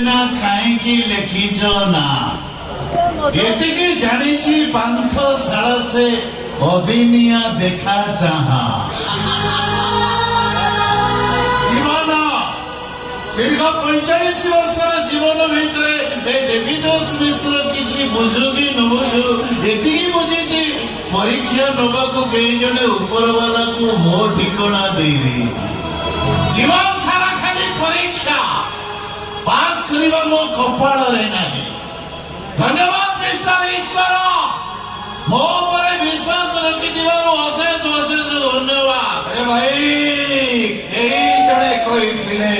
ନା କାହିଁକି ଲେଖିଛ ନା ଏତିକି ଜାଣିଛି ପାନ୍ଥଶାଳା ସେ ଅଦିନିଆ ଦେଖା ଚାହା ଜୀବନ ଦୀର୍ଘ 45 ବର୍ଷର ଜୀବନ ଭିତରେ ଏ ଦେବୀଦାସ ମିଶ୍ର କିଛି ବୁଝୁ କି ନ ବୁଝୁ ଏତିକି ବୁଝିଛି ପରୀକ୍ଷା ନେବାକୁ କେହି ଜଣେ ଉପରବାଲାକୁ ମୋ ଠିକଣା ଦେଇଦେଇଛି ଜୀବନ ସାରା ଖାଲି ପରୀକ୍ଷା ପାସ୍ କରିବା ମୋ କପାଳରେ ନାହିଁ ଧନ୍ୟବାଦ ମିଷ୍ଟର ଈଶ୍ୱର ମୋ ଉପରେ ବିଶ୍ୱାସ ରଖିଥିବାରୁ ଅଶେଷ ଅଶେଷ ଧନ୍ୟବାଦ। ଆରେ ଭାଇ ଏଇ ଜଣେ କହିଥିଲେ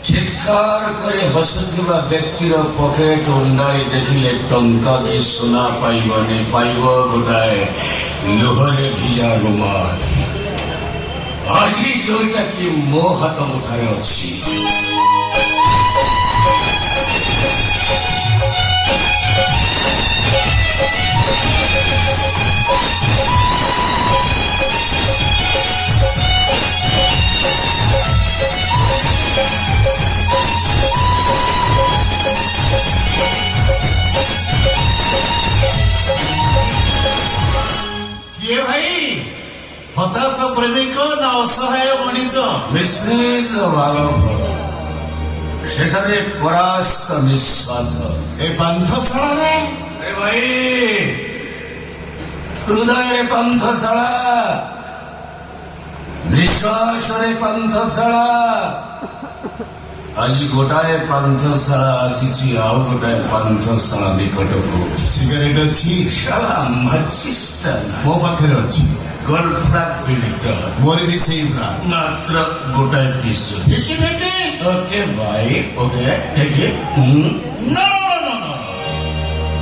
ଚିତ୍କାର କରି ହସୁଥିବା ବ୍ୟକ୍ତିର ପକେଟ ଉଣ୍ଡାଳି ଦେଖିଲେ ଟଙ୍କା କି ସୁନା ପାଇବନି ପାଇବ ଗୋଟାଏ ଲୁହରେ ଭିଜା ରୁମାଲ ଆଜି ଯୋଉଟା କି ମୋ ହାତ ମୁଠାରେ ଅଛି କିଏ ଭାଇ ହତାଶ ପ୍ରେମିକ ନା ଅସହାୟ ମଣିଷ ମିଶ୍ରିତ ଭାଗ ଶେଷରେ ପରାସ୍ତ ନିଶ୍ୱାସ ଏ ପାନ୍ଥଶାଳାରେ ଏ ଭାଇ ହୃଦୟରେ ପାନ୍ଥଶାଳା ନିଶ୍ୱାସରେ ପାନ୍ଥଶାଳା ଆଜି ଗୋଟାଏ ପାନ୍ଥଶାଳା ଆସିଛି ଆଉ ଗୋଟାଏ ପାନ୍ଥଶାଳା ନିକଟକୁ ସିଗାରେଟ ଅଛି ଶାଳା ମାଚିସ୍ଟା ମୋ ପାଖରେ ଅଛି ଗୋଲ୍ଡଫ୍ରାକ୍ ଫିଲ୍ଟର ମୋର ବି ସେଇ ବ୍ରାଣ୍ଡ ମାତ୍ର ଗୋଟାଏ ପିସ୍ ଫିଫ୍ଟି ଫିଫ୍ଟି ଓକେ ଭାଇ okay take it No, no, no, no, no.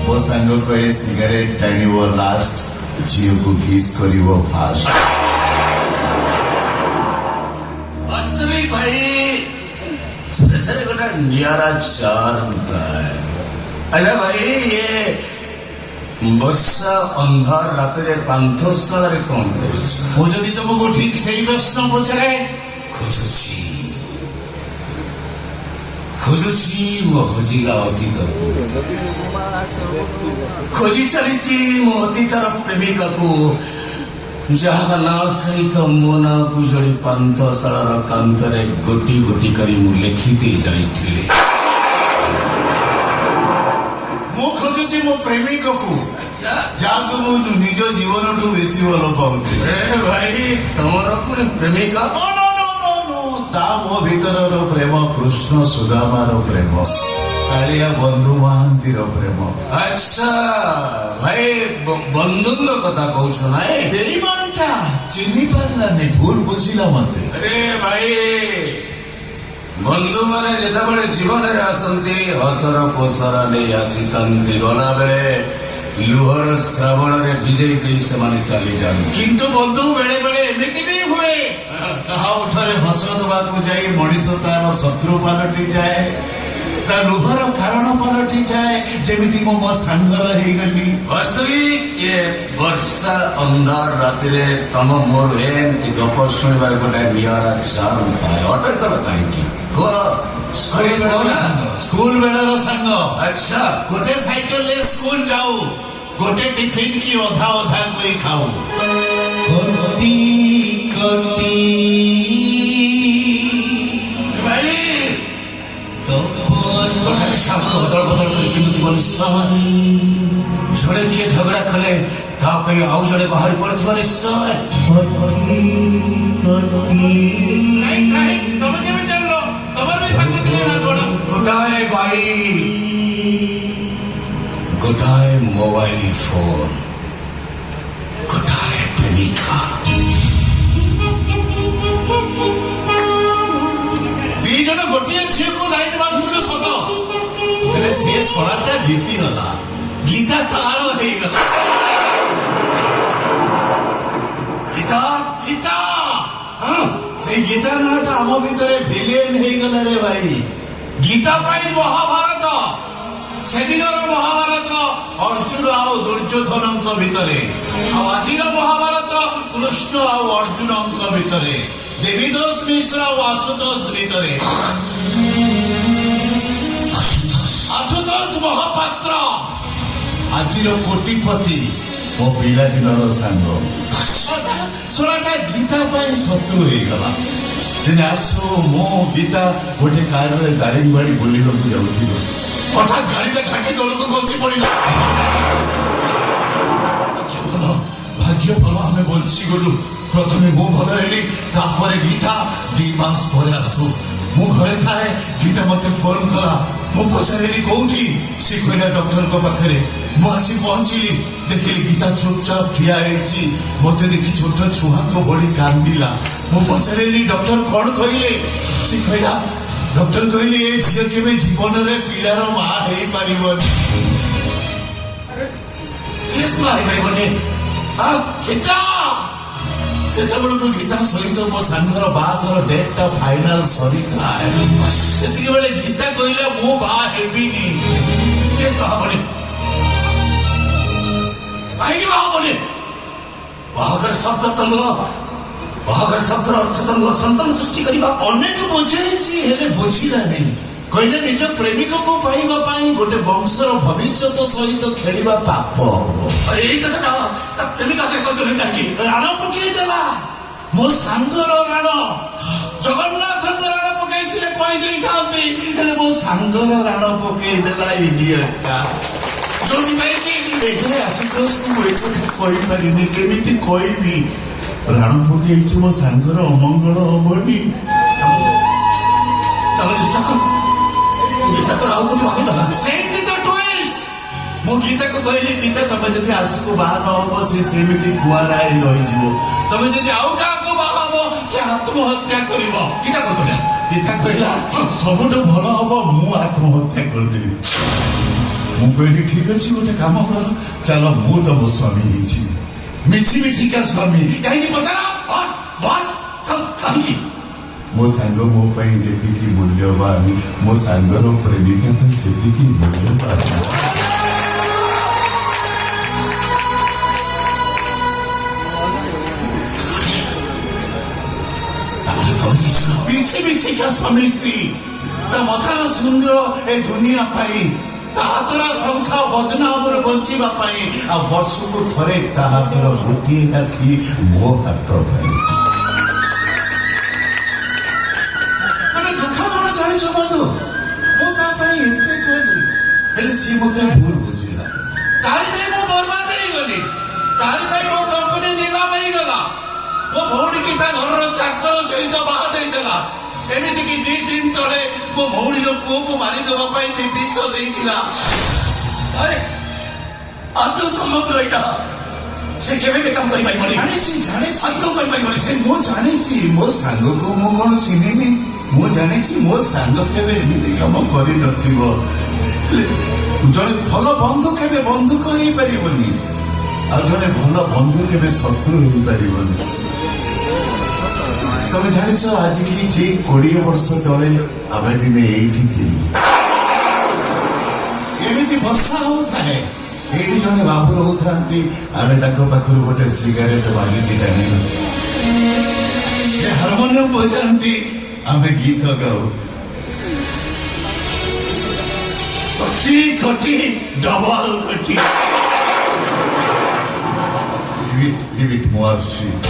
ମୋ ସାଙ୍ଗ କହେ ସିଗାରେଟ ଟାଣିବ ଲାଷ୍ଟ ଝିଅକୁ କିସ୍ କରିବ ଫାଷ୍ଟ ବାସ୍ତବିକ ଭାଇ ସେଥିରେ ଗୋଟେ ନିଆରା ଚାର୍ମ ଥାଏ ଆଚ୍ଛା ଭାଇ ଇଏ ବର୍ଷା ଅନ୍ଧାର ରାତିରେ ପାନ୍ଥଶାଳାରେ କଣ କରୁଛି ମୁଁ ଯଦି ତମକୁ ଠିକ ସେଇ ପ୍ରଶ୍ନ ପଚାରେ ଖୋଜୁଛି ମୋ ହଜିଲା ଅତୀତକୁ ଖୋଜି ଚାଲିଛି ମୋ ଅତୀତର ପ୍ରେମିକାକୁ ଯାହା ନାଁ ସହିତ ମୋ ନାଁକୁ ଯୋଡ଼ି ପାନ୍ଥଶାଳାର କାନ୍ଥରେ ଗୋଟି ଗୋଟି କରି ମୁଁ ଲେଖିଦେଇ ଯାଇଥିଲି ମୁଁ ଖୋଜୁଛି ମୋ ପ୍ରେମିକକୁ ଯାହାକୁ ମୁଁ ନିଜ ଜୀବନଠୁ ବେଶୀ ଭଲ ପାଉଥିଲି ଭାଇ ତମର ପୁଣି ପ୍ରେମିକା ତା ମୋ ଭିତରର ପ୍ରେମ କୃଷ୍ଣ ସୁଦାମାର ପ୍ରେମ କାଳିଆ ବନ୍ଧୁ ମହାନ୍ତିର ପ୍ରେମ ଆଚ୍ଛା ଭାଇ ବନ୍ଧୁଙ୍କ କଥା କହୁଛ ନାଇଁ ବେଇମାନଟା ଚିହ୍ନି ପାରିଲାନି ଭୁଲ ବୁଝିଲା ମତେ ଆରେ ଭାଇ ବନ୍ଧୁମାନେ ଯେତେବେଳେ ଜୀବନରେ ଆସନ୍ତି ହସର ପୋଷର ନେଇ ଆସିଥାନ୍ତି ଗଲାବେଳେ ଲୁହର ଶ୍ରାବଣରେ ଭିଜେଇ ଦେଇ ସେମାନେ ଚାଲିଯାଆନ୍ତି କିନ୍ତୁ ବନ୍ଧୁ ବେଳେ ବେଳେ ଏମିତି ବି ହୁଏ କାହା ଉଠରେ ହସ ଦେବାକୁ ଯାଇ ମଣିଷ ତାର ଶତ୍ରୁ ପାଲଟି ଯାଏ ତା ଲୁହର କାରଣ ପାଲଟି ଯାଏ ଯେମିତି ମୁଁ ମୋ ସାଙ୍ଗର ହେଇଗଲି ବାସ୍ତବିକ ଏ ବର୍ଷା ଅନ୍ଧାର ରାତିରେ ତମ ମୋର ଏମିତି ଗପ ଶୁଣିବାର ଗୋଟେ ନିଆରା ଚାର୍ମ ଥାଏ ଅଟର କଲ କାହିଁକି ସ୍କୁଲ ବେଳର ସାଙ୍ଗ ଆଚ୍ଛା ଗୋଟେ ସାଇକେଲରେ ସ୍କୁଲ ଯାଉ ଗୋଟେ ଟିଫିନ କି ଅଧା ଅଧା କରି ଖାଉ ଭାଇ ସାପ ବଦଳ ବଦଳ କରି ପିନ୍ଧୁଥିବ ନିଶ୍ଚୟ ଜଣେ କିଏ ଝଗଡ଼ା କଲେ ତା ପାଇଁ ଆଉ ଜଣେ ବାହାରି ପଡିଥିବ ନିଶ୍ଚୟ ତମେ କେବେ ଜାଣିଲ ତମର ବି ସାଙ୍ଗ ଥିଲେ ନା କଣ ଗୋଟାଏ ବାଇ ଗୋଟାଏ ମୋବାଇଲ ଫୋନ ଗୋଟାଏ ପ୍ରେମିକା ଦି ଜଣ ଗୋଟିଏ ଝିଅକୁ ଲାଇନ ମାରୁଥିଲେ ସତ ହେଲେ ସେ ଶଳାଟା ଜିତିଗଲା ଗୀତା ତାର ହେଇଗଲା ଗୀତା ଗୀତା ସେଇ ଗୀତା ନାଁଟା ଆମ ଭିତରେ ଭିଲିଏନ ହେଇଗଲା ରେ ଭାଇ ଗୀତା ପାଇଁ ମହାଭାରତ ସେଦିନର ମହାଭାରତ ଅର୍ଜୁନ ଆଉ ଦୁର୍ଯ୍ୟୋଧନଙ୍କ ଭିତରେ ଆଉ ଆଜିର ମହାଭାରତ କୃଷ୍ଣ ଆଉ ଅର୍ଜୁନଙ୍କ ଭିତରେ দেবীদাস মিশ্র ও আশুতোষ ভিতরে আশুতোষ মহাপাত্র ଆଜିର କୋଟିପତି ମୋ ପିଲାଦିନର ସାଙ୍ଗ ଶୁଣାଟା ଗୀତା ପାଇଁ ଶତ୍ରୁ ହେଇଗଲା। ଦିନେ ଆସୁ ମୁଁ ଗୀତା ଗୋଟେ କାରରେ ଦାରିଙ୍ଗବାଡ଼ି ବୁଲିବାକୁ ଯାଉଥିଲୁ। ହଠାତ୍ ଗାଡ଼ିଟା ଘାଟି ତଳକୁ ଖସି ପଡ଼ିଲା। ଭାଗ୍ୟ ଭଲ ଆମେ ବଞ୍ଚିଗଲୁ। ପ୍ରଥମେ ମୁଁ ଭଲ ହେଲି, ତାପରେ ଗୀତା 2 ମାସ ପରେ ଆସୁ ମୁଁ ଘରେ ଥାଏ। ଗୀତା ମତେ ଫୋନ କଲା। ମୁଁ ପଚାରିଲି କୋଉଠି? ସେ କହିଲା ଡକ୍ଟରଙ୍କ ପାଖରେ। ମୁଁ ଆସି ପହଞ୍ଚିଲି, ଦେଖିଲି ଗୀତା ଚୁପଚାପ ଠିଆ ହେଇଛି। ମତେ ଦେଖି ଛୋଟ ଛୁଆଙ୍କ ଭଳି କାନ୍ଦିଲା। ମୁଁ ପଚାରିଲି ଡକ୍ଟର କଣ କହିଲେ? ସେ କହିଲା ଡକ୍ଟର କହିଲେ ଏ ଝିଅ କେବେ ଜୀବନରେ ପିଲାର ମା ହେଇପାରିବନି। ଗୀତା ସେତେବେଳକୁ ଗୀତା ସହିତ ମୋ ସାଙ୍ଗର ବାହାଘର ଡେଟଟା ଫାଇନାଲ ସରିଥାଏ। ସେତିକି ବେଳେ ଗୀତା କହିଲା ମୁଁ ବାହା ହେବିନି। ବାହାଘର ଶବ୍ଦ ତ ନୁହଁ, ବାହାଘର ଶବ୍ଦର ଅର୍ଥ ତ ନୁହଁ ସନ୍ତାନ ସୃଷ୍ଟି କରିବା। ଅନେକ ବୁଝେଇଛି ହେଲେ ବୁଝିଲାନି। କହିଲେ ନିଜ ପ୍ରେମିକକୁ ପାଇବା ପାଇଁ ଗୋଟେ ବଂଶର ଭବିଷ୍ୟତ ସହିତ ଖେଳିବା ପାପ ହବ। ଏଇ କଥାଟା ତା ପ୍ରେମିକା କହିଲେ କାହିଁକି? ରାଣ ପକେଇଦେଲା। ମୋ ସାଙ୍ଗର ରାଣ ଜଗନ୍ନାଥଙ୍କ ରାଣ ପକେଇଥିଲେ କହିଦେଇଥାନ୍ତି, ହେଲେ ମୋ ସାଙ୍ଗର ରାଣ ପକେଇଦେଲା ଇଡିୟଟଟା। ଯୋଉଥିପାଇଁ କି ଏଯାଏ ଆଶୁତୋଷକୁ ମୁଁ ଏକଥା କହିପାରିନି। କେମିତି କହିବି? ରାଣ ପକେଇଛି ମୋ ସାଙ୍ଗର ଅମଙ୍ଗଳ ହବନି। ଆଉ କୋଉଠି ଭାବିଦେଲା। ସେଇଠି ତ ଟୁଇଷ୍ଟ। ମୁଁ ଗୀତାକୁ କହିଲି ଗୀତା ତମେ ଯଦି ଆଶୁକୁ ବାହା ନ ହବ ସେ ସେମିତି କୁଆରା ହେଇ ରହିଯିବ। ତମେ ଯଦି ଆଉ କାହାକୁ ବାହା ହବ ସେ ଆତ୍ମହତ୍ୟା କରିବ। ଗୀତା କଣ କହିଲା? ଗୀତା କହିଲା ସବୁଠୁ ଭଲ ହବ ମୁଁ ଆତ୍ମହତ୍ୟା କରିଦେବି। ମୁଁ କହିଲି ଠିକ ଅଛି, ଗୋଟେ କାମ କର, ଚାଲ ମୁଁ ତମ ସ୍ୱାମୀ ହେଇଛି। ମିଛି ମିଛିକା ସ୍ୱାମୀ। କାହିଁକି ପଚାର? ବସ୍ ବସ୍ କାହିଁକି? ମୋ ସାଙ୍ଗ ମୋ ପାଇଁ ଯେତିକି ମୂଲ୍ୟବାନ, ମୋ ସାଙ୍ଗର ପ୍ରେମିକା ତ ସେତିକି ମୂଲ୍ୟବାନ। ମିଛି ମିଛିକା ସ୍ୱାମୀ ସ୍ତ୍ରୀ। ତା ମଥାର ସୁନ୍ଦର ଏ ଦୁନିଆ ପାଇଁ, ତା ହାତର ଶଙ୍ଖ ବଦନାମରୁ ବଞ୍ଚିବା ପାଇଁ, ଆଉ ବର୍ଷକୁ ଥରେ ତା ହାତର ଗୋଟିଏ ଆଖି ମୋ ହାତ ପାଇଁ। ଗୋଟେ ଦୁଃଖ କଣ ଜାଣିଛ ବନ୍ଧୁ? ମୁଁ ତା ପାଇଁ ଏତେ କଲି, ହେଲେ ସିଏ ମୋତେ ଭୁଲ ବୁଝିଲା। ତାରି ପାଇଁ ମୁଁ ବର୍ବାଦ ହେଇଗଲି। ତାରି ପାଇଁ ମୋ କମ୍ପାନୀ ନିଲାମ ହେଇଗଲା। ମୋ ଭଉଣୀକି ତା ଘରର ଚାକର ସହିତ ବାହା ଦେଇଦେଲା। ଏମିତିକି 2 ଦିନ ତଳେ ମୋ ଭଉଣୀର ପୁଅକୁ ମାରିଦେବା ପାଇଁ ସେ ବିଷ ଦେଇଥିଲା। ଆଦୌ ସମ୍ଭବ ଏଇଟା। ସେ କେବେ ବି କାମ କରିପାରିବନି। ଜାଣିଛି ଜାଣିଛି ଆଦୌ କରିପାରିବନି ସେ। ମୁଁ ଜାଣିଛି ମୋ ସାଙ୍ଗକୁ ମୁଁ କଣ ଚିହ୍ନିନି। ମୁଁ ଜାଣିଛି ମୋ ସାଙ୍ଗ କେବେ ଏମିତି କାମ କରିନଥିବ। ଜଣେ ଭଲ ବନ୍ଧୁ କେବେ ବନ୍ଧୁକ ହେଇପାରିବନି, ଆଉ ଜଣେ ଭଲ ବନ୍ଧୁ କେବେ ଶତ୍ରୁ ହେଇପାରିବନି। ତମେ ଜାଣିଛ ଆଜିକି ଠିକ 20 ବର୍ଷ ତଳେ ଆମେ ଦିନେ ଏଇଠି ଥିଲୁ। ଏମିତି ବର୍ଷା ହଉଥାଏ, ଏଇଠି ଜଣେ ବାବୁ ରହୁଥାନ୍ତି। ଆମେ ତାଙ୍କ ପାଖରୁ ଗୋଟେ ସିଗାରେଟ ମାଗିକି ଆଣିଲୁ। ସେ ହାରମୋନିୟମ ବଜାନ୍ତି, ଆମେ ଗୀତ ଗାଉ। କଟି କଟି ଡବଲ କଟି। Leave it more sweet.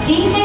Tina,